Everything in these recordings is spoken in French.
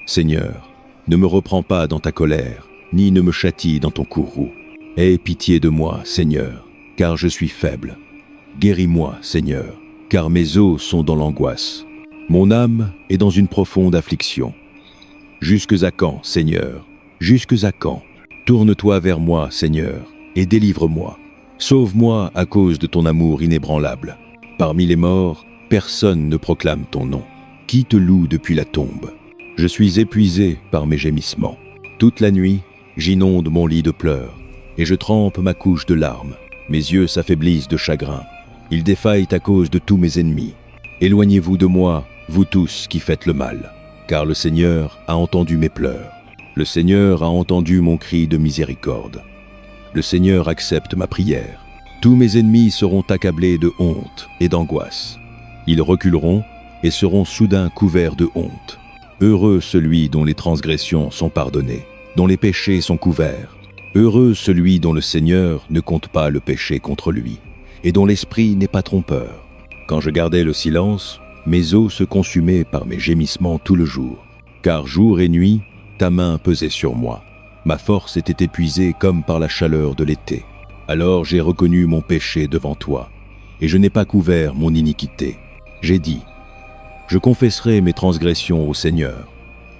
Seigneur, ne me reprends pas dans ta colère, ni ne me châtie dans ton courroux. Aie pitié de moi, Seigneur, car je suis faible. Guéris-moi, Seigneur, car mes os sont dans l'angoisse. Mon âme est dans une profonde affliction. Jusques à quand, Seigneur? Jusques à quand? Tourne-toi vers moi, Seigneur, et délivre-moi. Sauve-moi à cause de ton amour inébranlable. Parmi les morts, personne ne proclame ton nom. Qui te loue depuis la tombe? Je suis épuisé par mes gémissements. Toute la nuit, j'inonde mon lit de pleurs, et je trempe ma couche de larmes. Mes yeux s'affaiblissent de chagrin. Ils défaillent à cause de tous mes ennemis. Éloignez-vous de moi, vous tous qui faites le mal, car le Seigneur a entendu mes pleurs. Le Seigneur a entendu mon cri de miséricorde. Le Seigneur accepte ma prière. Tous mes ennemis seront accablés de honte et d'angoisse. Ils reculeront et seront soudain couverts de honte. Heureux celui dont les transgressions sont pardonnées, dont les péchés sont couverts. Heureux celui dont le Seigneur ne compte pas le péché contre lui, et dont l'esprit n'est pas trompeur. Quand je gardais le silence, mes os se consumaient par mes gémissements tout le jour, car jour et nuit, ta main pesait sur moi. Ma force était épuisée comme par la chaleur de l'été. Alors j'ai reconnu mon péché devant toi, et je n'ai pas couvert mon iniquité. J'ai dit, je confesserai mes transgressions au Seigneur,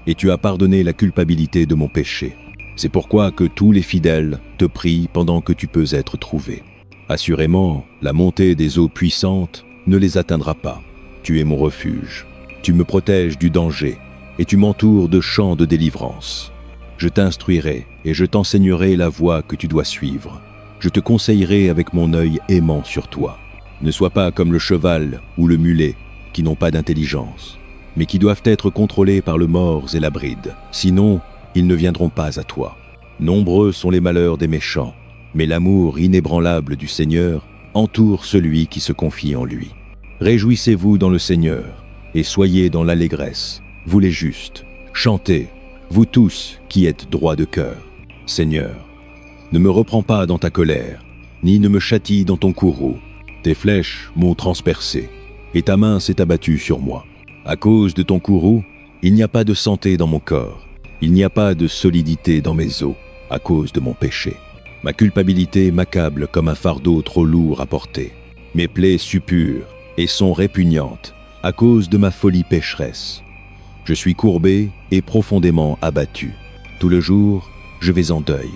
et tu as pardonné la culpabilité de mon péché. C'est pourquoi que tous les fidèles te prient pendant que tu peux être trouvé. Assurément, la montée des eaux puissantes ne les atteindra pas. Tu es mon refuge. Tu me protèges du danger, et tu m'entoures de champs de délivrance. Je t'instruirai et je t'enseignerai la voie que tu dois suivre. Je te conseillerai avec mon œil aimant sur toi. Ne sois pas comme le cheval ou le mulet, qui n'ont pas d'intelligence, mais qui doivent être contrôlés par le morse et la bride. Sinon, ils ne viendront pas à toi. Nombreux sont les malheurs des méchants, mais l'amour inébranlable du Seigneur entoure celui qui se confie en lui. Réjouissez-vous dans le Seigneur, et soyez dans l'allégresse, vous les justes. Chantez, vous tous qui êtes droits de cœur. Seigneur, ne me reprends pas dans ta colère, ni ne me châtie dans ton courroux. Tes flèches m'ont transpercé, et ta main s'est abattue sur moi. À cause de ton courroux, il n'y a pas de santé dans mon corps. Il n'y a pas de solidité dans mes os, à cause de mon péché. Ma culpabilité m'accable comme un fardeau trop lourd à porter. Mes plaies suppurent et sont répugnantes, à cause de ma folie pécheresse. Je suis courbé et profondément abattu. Tout le jour, je vais en deuil.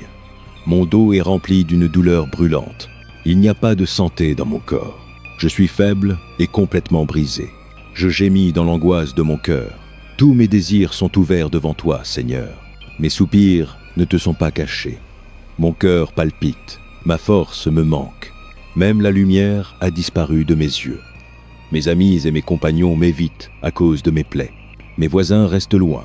Mon dos est rempli d'une douleur brûlante. Il n'y a pas de santé dans mon corps. Je suis faible et complètement brisé. Je gémis dans l'angoisse de mon cœur. Tous mes désirs sont ouverts devant toi, Seigneur. Mes soupirs ne te sont pas cachés. Mon cœur palpite, ma force me manque. Même la lumière a disparu de mes yeux. Mes amis et mes compagnons m'évitent à cause de mes plaies. Mes voisins restent loin.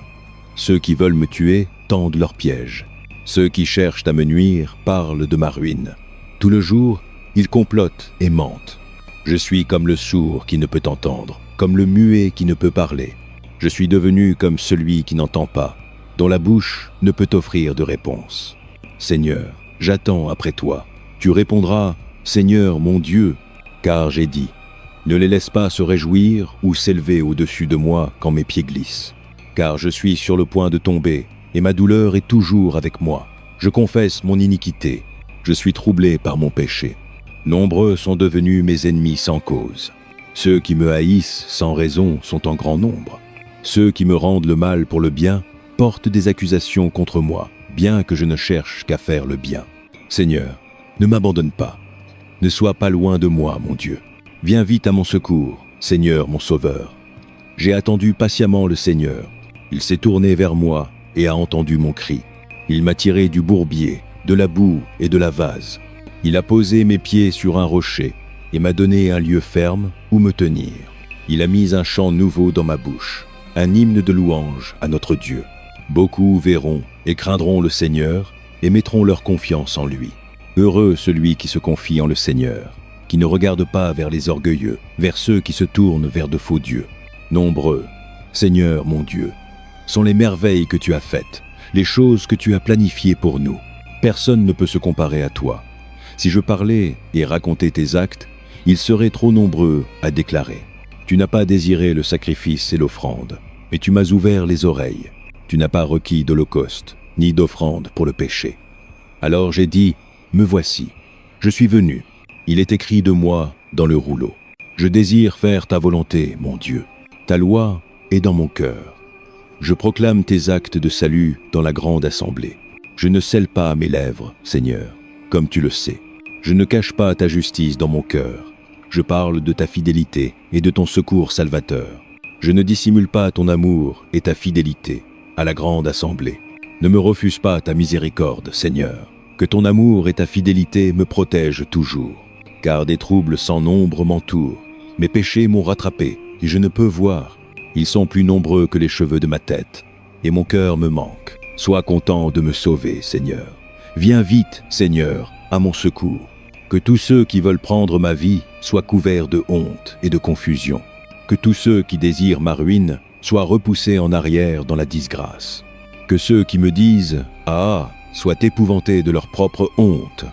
Ceux qui veulent me tuer tendent leurs pièges. Ceux qui cherchent à me nuire parlent de ma ruine. Tout le jour, ils complotent et mentent. Je suis comme le sourd qui ne peut entendre, comme le muet qui ne peut parler. Je suis devenu comme celui qui n'entend pas, dont la bouche ne peut offrir de réponse. Seigneur, j'attends après toi. Tu répondras, Seigneur mon Dieu, car j'ai dit, ne les laisse pas se réjouir ou s'élever au-dessus de moi quand mes pieds glissent. Car je suis sur le point de tomber, et ma douleur est toujours avec moi. Je confesse mon iniquité, je suis troublé par mon péché. Nombreux sont devenus mes ennemis sans cause. Ceux qui me haïssent sans raison sont en grand nombre. Ceux qui me rendent le mal pour le bien portent des accusations contre moi, bien que je ne cherche qu'à faire le bien. Seigneur, ne m'abandonne pas. Ne sois pas loin de moi, mon Dieu. Viens vite à mon secours, Seigneur mon Sauveur. J'ai attendu patiemment le Seigneur. Il s'est tourné vers moi et a entendu mon cri. Il m'a tiré du bourbier, de la boue et de la vase. Il a posé mes pieds sur un rocher et m'a donné un lieu ferme où me tenir. Il a mis un chant nouveau dans ma bouche, un hymne de louange à notre Dieu. Beaucoup verront et craindront le Seigneur et mettront leur confiance en lui. Heureux celui qui se confie en le Seigneur, qui ne regarde pas vers les orgueilleux, vers ceux qui se tournent vers de faux dieux. Nombreux, Seigneur mon Dieu, sont les merveilles que tu as faites, les choses que tu as planifiées pour nous. Personne ne peut se comparer à toi. Si je parlais et racontais tes actes, ils seraient trop nombreux à déclarer. Tu n'as pas désiré le sacrifice et l'offrande, mais tu m'as ouvert les oreilles. tu n'as pas requis d'holocauste, ni d'offrande pour le péché. Alors j'ai dit, me voici, je suis venu. Il est écrit de moi dans le rouleau. Je désire faire ta volonté, mon Dieu. Ta loi est dans mon cœur. Je proclame tes actes de salut dans la grande assemblée. Je ne scelle pas mes lèvres, Seigneur, comme tu le sais. Je ne cache pas ta justice dans mon cœur. Je parle de ta fidélité et de ton secours salvateur. Je ne dissimule pas ton amour et ta fidélité à la grande assemblée. Ne me refuse pas ta miséricorde, Seigneur. Que ton amour et ta fidélité me protègent toujours. Car des troubles sans nombre m'entourent. Mes péchés m'ont rattrapé et je ne peux voir. Ils sont plus nombreux que les cheveux de ma tête. Et mon cœur me manque. Sois content de me sauver, Seigneur. Viens vite, Seigneur, à mon secours. Que tous ceux qui veulent prendre ma vie soient couverts de honte et de confusion. Que tous ceux qui désirent ma ruine soient repoussés en arrière dans la disgrâce. Que ceux qui me disent « Ah !» soient épouvantés de leur propre honte.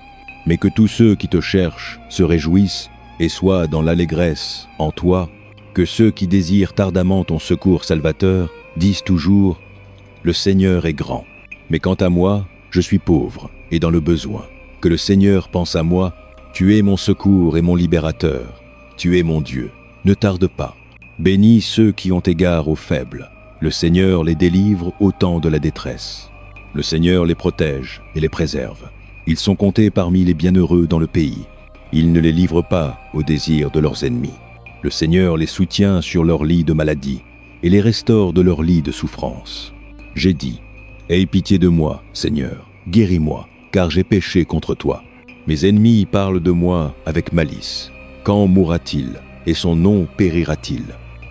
Mais que tous ceux qui te cherchent se réjouissent et soient dans l'allégresse en toi. Que ceux qui désirent ardemment ton secours salvateur disent toujours « Le Seigneur est grand ». Mais quant à moi, je suis pauvre et dans le besoin. Que le Seigneur pense à moi. Tu es mon secours et mon libérateur. Tu es mon Dieu. Ne tarde pas. Bénis ceux qui ont égard aux faibles. Le Seigneur les délivre au temps de la détresse. Le Seigneur les protège et les préserve. Ils sont comptés parmi les bienheureux dans le pays. Il ne les livre pas au désir de leurs ennemis. Le Seigneur les soutient sur leur lit de maladie et les restaure de leur lit de souffrance. J'ai dit, aie pitié de moi, Seigneur, guéris-moi, car j'ai péché contre toi. Mes ennemis parlent de moi avec malice. Quand mourra-t-il et son nom périra-t-il?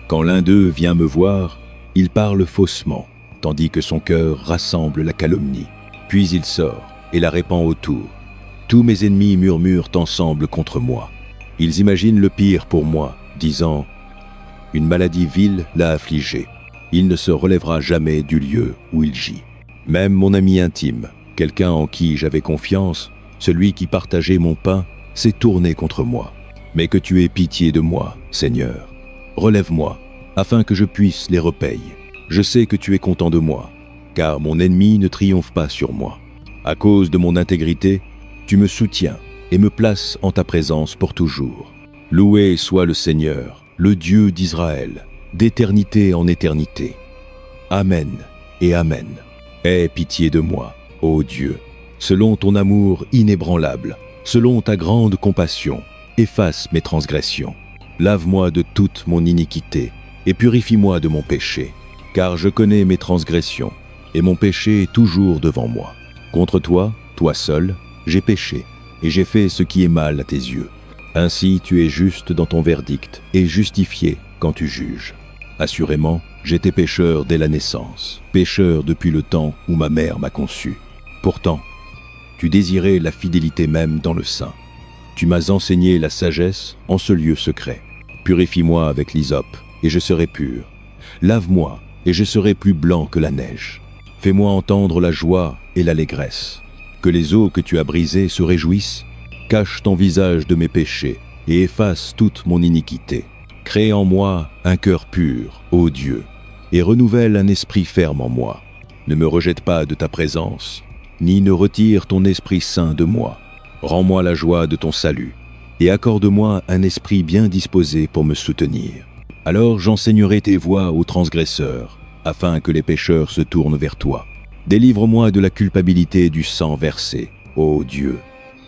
Quand l'un d'eux vient me voir, il parle faussement, tandis que son cœur rassemble la calomnie. Puis il sort et la répand autour. Tous mes ennemis murmurent ensemble contre moi. Ils imaginent le pire pour moi, disant « Une maladie vile l'a affligé. Il ne se relèvera jamais du lieu où il gît. » Même mon ami intime, quelqu'un en qui j'avais confiance, celui qui partageait mon pain, s'est tourné contre moi. Mais que tu aies pitié de moi, Seigneur. Relève-moi, afin que je puisse les repayer. Je sais que tu es content de moi, car mon ennemi ne triomphe pas sur moi. À cause de mon intégrité, tu me soutiens et me places en ta présence pour toujours. Loué soit le Seigneur, le Dieu d'Israël, d'éternité en éternité. Amen et Amen. Aie pitié de moi, ô Dieu, selon ton amour inébranlable, selon ta grande compassion, efface mes transgressions. Lave-moi de toute mon iniquité et purifie-moi de mon péché, car je connais mes transgressions et mon péché est toujours devant moi. Contre toi, toi seul, j'ai péché et j'ai fait ce qui est mal à tes yeux. Ainsi tu es juste dans ton verdict et justifié quand tu juges. Assurément, j'étais pécheur dès la naissance, pécheur depuis le temps où ma mère m'a conçu. Pourtant, tu désirais la fidélité même dans le sein. Tu m'as enseigné la sagesse en ce lieu secret. Purifie-moi avec l'hysope, et je serai pur. Lave-moi, et je serai plus blanc que la neige. Fais-moi entendre la joie et l'allégresse. Que les eaux que tu as brisées se réjouissent. Cache ton visage de mes péchés, et efface toute mon iniquité. Crée en moi un cœur pur, ô Dieu, et renouvelle un esprit ferme en moi. Ne me rejette pas de ta présence, ni ne retire ton Esprit Saint de moi. Rends-moi la joie de ton salut, et accorde-moi un esprit bien disposé pour me soutenir. Alors j'enseignerai tes voies aux transgresseurs, afin que les pécheurs se tournent vers toi. Délivre-moi de la culpabilité du sang versé, ô Dieu,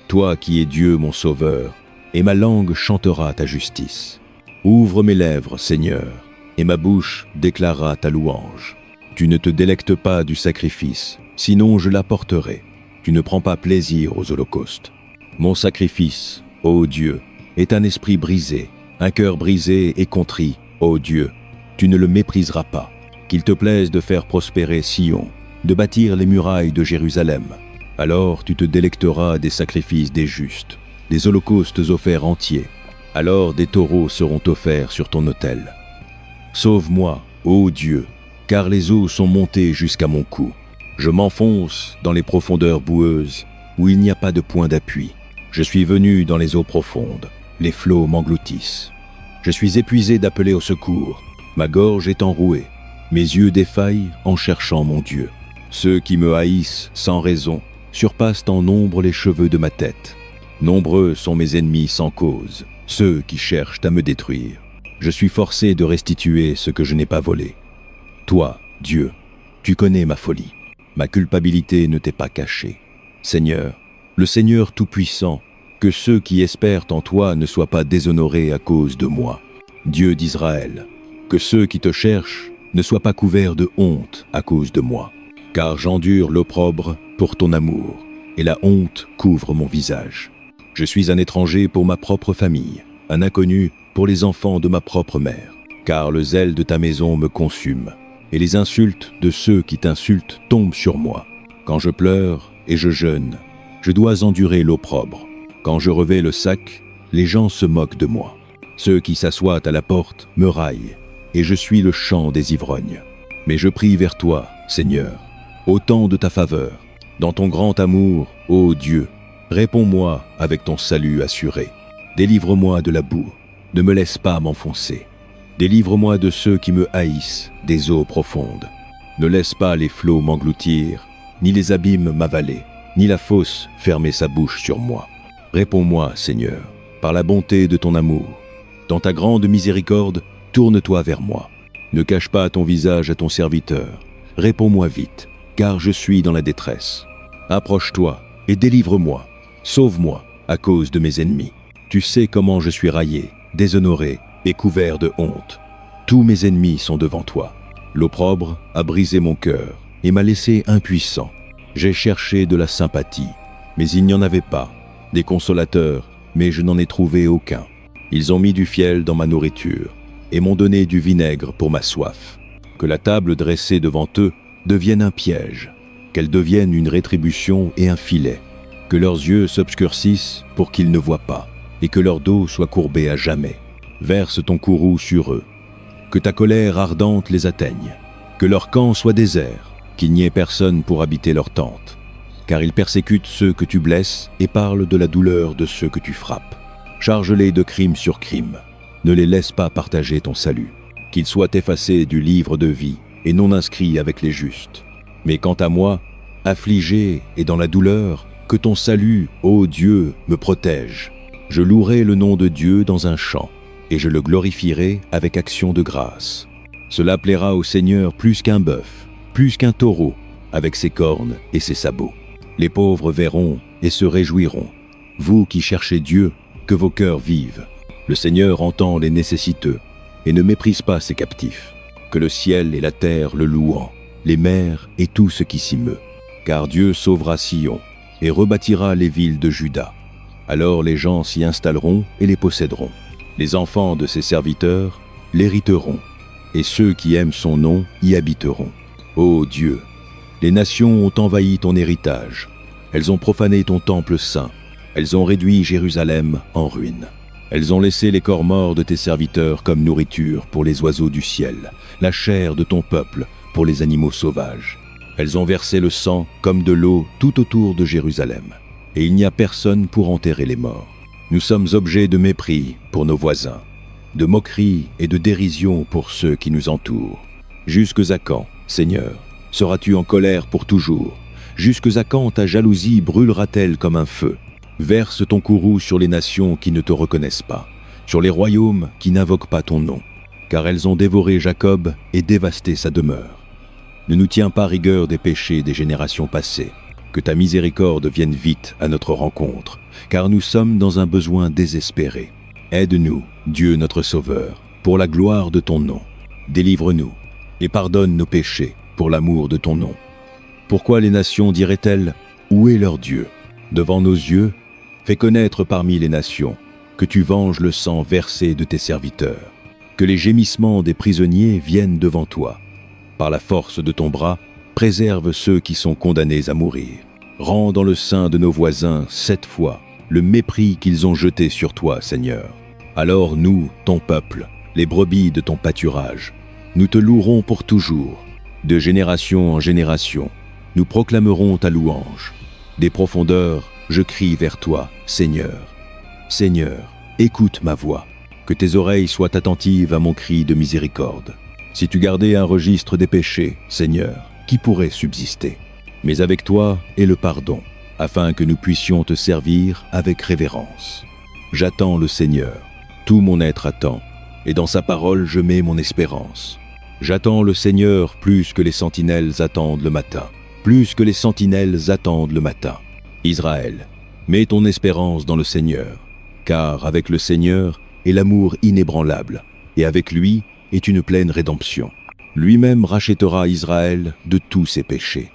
toi qui es Dieu mon sauveur, et ma langue chantera ta justice. Ouvre mes lèvres, Seigneur, et ma bouche déclarera ta louange. Tu ne te délectes pas du sacrifice, sinon je l'apporterai. Tu ne prends pas plaisir aux holocaustes. Mon sacrifice, ô Dieu, est un esprit brisé, un cœur brisé et contrit, ô Dieu. Tu ne le mépriseras pas. Qu'il te plaise de faire prospérer Sion, de bâtir les murailles de Jérusalem. Alors tu te délecteras des sacrifices des justes, des holocaustes offerts entiers. Alors des taureaux seront offerts sur ton autel. Sauve-moi, ô Dieu, car les eaux sont montées jusqu'à mon cou. Je m'enfonce dans les profondeurs boueuses, où il n'y a pas de point d'appui. Je suis venu dans les eaux profondes, les flots m'engloutissent. Je suis épuisé d'appeler au secours, ma gorge est enrouée. Mes yeux défaillent en cherchant mon Dieu. Ceux qui me haïssent sans raison surpassent en nombre les cheveux de ma tête. Nombreux sont mes ennemis sans cause, ceux qui cherchent à me détruire. Je suis forcé de restituer ce que je n'ai pas volé. Toi, Dieu, tu connais ma folie. Ma culpabilité ne t'est pas cachée. Seigneur, le Seigneur Tout-Puissant, que ceux qui espèrent en toi ne soient pas déshonorés à cause de moi. Dieu d'Israël, que ceux qui te cherchent ne soient pas couverts de honte à cause de moi. Car j'endure l'opprobre pour ton amour, et la honte couvre mon visage. Je suis un étranger pour ma propre famille, un inconnu pour les enfants de ma propre mère. Car le zèle de ta maison me consume, et les insultes de ceux qui t'insultent tombent sur moi. Quand je pleure et je jeûne, je dois endurer l'opprobre. Quand je revais le sac, les gens se moquent de moi. Ceux qui s'assoient à la porte me raillent, et je suis le chant des ivrognes. Mais je prie vers toi, Seigneur, au temps de ta faveur. Dans ton grand amour, ô Dieu, réponds-moi avec ton salut assuré. Délivre-moi de la boue, ne me laisse pas m'enfoncer. Délivre-moi de ceux qui me haïssent, des eaux profondes. Ne laisse pas les flots m'engloutir, ni les abîmes m'avaler, ni la fosse fermer sa bouche sur moi. Réponds-moi, Seigneur, par la bonté de ton amour. Dans ta grande miséricorde, tourne-toi vers moi. Ne cache pas ton visage à ton serviteur. Réponds-moi vite, car je suis dans la détresse. Approche-toi et délivre-moi. Sauve-moi à cause de mes ennemis. Tu sais comment je suis raillé, déshonoré et couvert de honte. Tous mes ennemis sont devant toi. L'opprobre a brisé mon cœur et m'a laissé impuissant. J'ai cherché de la sympathie, mais il n'y en avait pas. Des consolateurs, mais je n'en ai trouvé aucun. Ils ont mis du fiel dans ma nourriture et m'ont donné du vinaigre pour ma soif. Que la table dressée devant eux devienne un piège, qu'elle devienne une rétribution et un filet. Que leurs yeux s'obscurcissent pour qu'ils ne voient pas, et que leur dos soit courbé à jamais. Verse ton courroux sur eux. Que ta colère ardente les atteigne. Que leur camp soit désert, qu'il n'y ait personne pour habiter leur tente. Car ils persécutent ceux que tu blesses et parlent de la douleur de ceux que tu frappes. Charge-les de crime sur crime. Ne les laisse pas partager ton salut. Qu'ils soient effacés du livre de vie et non inscrits avec les justes. Mais quant à moi, affligé et dans la douleur, que ton salut, ô Dieu, me protège. Je louerai le nom de Dieu dans un chant, et je le glorifierai avec action de grâce. Cela plaira au Seigneur plus qu'un bœuf, plus qu'un taureau, avec ses cornes et ses sabots. Les pauvres verront et se réjouiront. Vous qui cherchez Dieu, que vos cœurs vivent. Le Seigneur entend les nécessiteux et ne méprise pas ses captifs. Que le ciel et la terre le louent, les mers et tout ce qui s'y meut. Car Dieu sauvera Sion et rebâtira les villes de Juda. Alors les gens s'y installeront et les posséderont. Les enfants de ses serviteurs l'hériteront, et ceux qui aiment son nom y habiteront. Ô Dieu, les nations ont envahi ton héritage. Elles ont profané ton temple saint. Elles ont réduit Jérusalem en ruine. Elles ont laissé les corps morts de tes serviteurs comme nourriture pour les oiseaux du ciel, la chair de ton peuple pour les animaux sauvages. Elles ont versé le sang comme de l'eau tout autour de Jérusalem, et il n'y a personne pour enterrer les morts. Nous sommes objets de mépris pour nos voisins, de moquerie et de dérision pour ceux qui nous entourent. Jusques à quand, Seigneur, seras-tu en colère pour toujours? Jusques à quand ta jalousie brûlera-t-elle comme un feu? Verse ton courroux sur les nations qui ne te reconnaissent pas, sur les royaumes qui n'invoquent pas ton nom, car elles ont dévoré Jacob et dévasté sa demeure. Ne nous tiens pas rigueur des péchés des générations passées. Que ta miséricorde vienne vite à notre rencontre, car nous sommes dans un besoin désespéré. Aide-nous, Dieu notre Sauveur, pour la gloire de ton nom. Délivre-nous et pardonne nos péchés pour l'amour de ton nom. Pourquoi les nations diraient-elles « Où est leur Dieu ?» Devant nos yeux, fais connaître parmi les nations que tu venges le sang versé de tes serviteurs, que les gémissements des prisonniers viennent devant toi. Par la force de ton bras, préserve ceux qui sont condamnés à mourir. Rends dans le sein de nos voisins 7 fois le mépris qu'ils ont jeté sur toi, Seigneur. Alors nous, ton peuple, les brebis de ton pâturage, nous te louerons pour toujours. De génération en génération, nous proclamerons ta louange. Des profondeurs, je crie vers toi, Seigneur. Seigneur, écoute ma voix, que tes oreilles soient attentives à mon cri de miséricorde. Si tu gardais un registre des péchés, Seigneur, qui pourrait subsister? Mais avec toi est le pardon, afin que nous puissions te servir avec révérence. J'attends le Seigneur, tout mon être attend, et dans sa parole je mets mon espérance. J'attends le Seigneur plus que les sentinelles attendent le matin, plus que les sentinelles attendent le matin. Israël, mets ton espérance dans le Seigneur, car avec le Seigneur est l'amour inébranlable, et avec lui est une pleine rédemption. Lui-même rachètera Israël de tous ses péchés.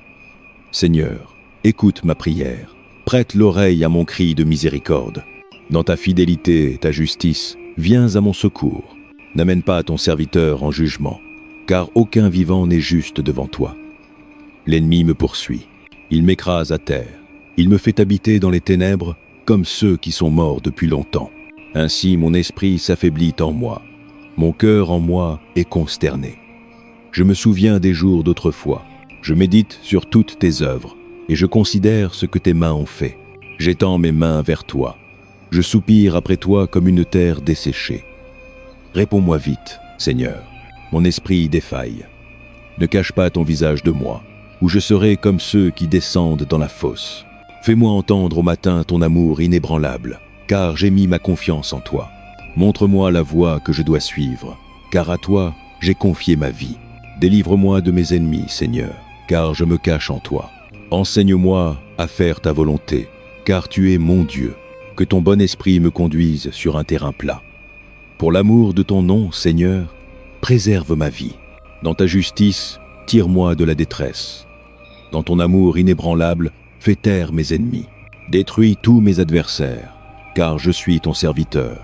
Seigneur, écoute ma prière, prête l'oreille à mon cri de miséricorde. Dans ta fidélité et ta justice, viens à mon secours. N'amène pas ton serviteur en jugement, car aucun vivant n'est juste devant toi. L'ennemi me poursuit, il m'écrase à terre, il me fait habiter dans les ténèbres comme ceux qui sont morts depuis longtemps. Ainsi mon esprit s'affaiblit en moi, mon cœur en moi est consterné. Je me souviens des jours d'autrefois, je médite sur toutes tes œuvres, et je considère ce que tes mains ont fait. J'étends mes mains vers toi, je soupire après toi comme une terre desséchée. Réponds-moi vite, Seigneur, mon esprit défaille. Ne cache pas ton visage de moi, ou je serai comme ceux qui descendent dans la fosse. Fais-moi entendre au matin ton amour inébranlable, car j'ai mis ma confiance en toi. Montre-moi la voie que je dois suivre, car à toi j'ai confié ma vie. Délivre-moi de mes ennemis, Seigneur, car je me cache en toi. Enseigne-moi à faire ta volonté, car tu es mon Dieu. Que ton bon esprit me conduise sur un terrain plat. Pour l'amour de ton nom, Seigneur, préserve ma vie. Dans ta justice, tire-moi de la détresse. Dans ton amour inébranlable, fais taire mes ennemis. Détruis tous mes adversaires, car je suis ton serviteur.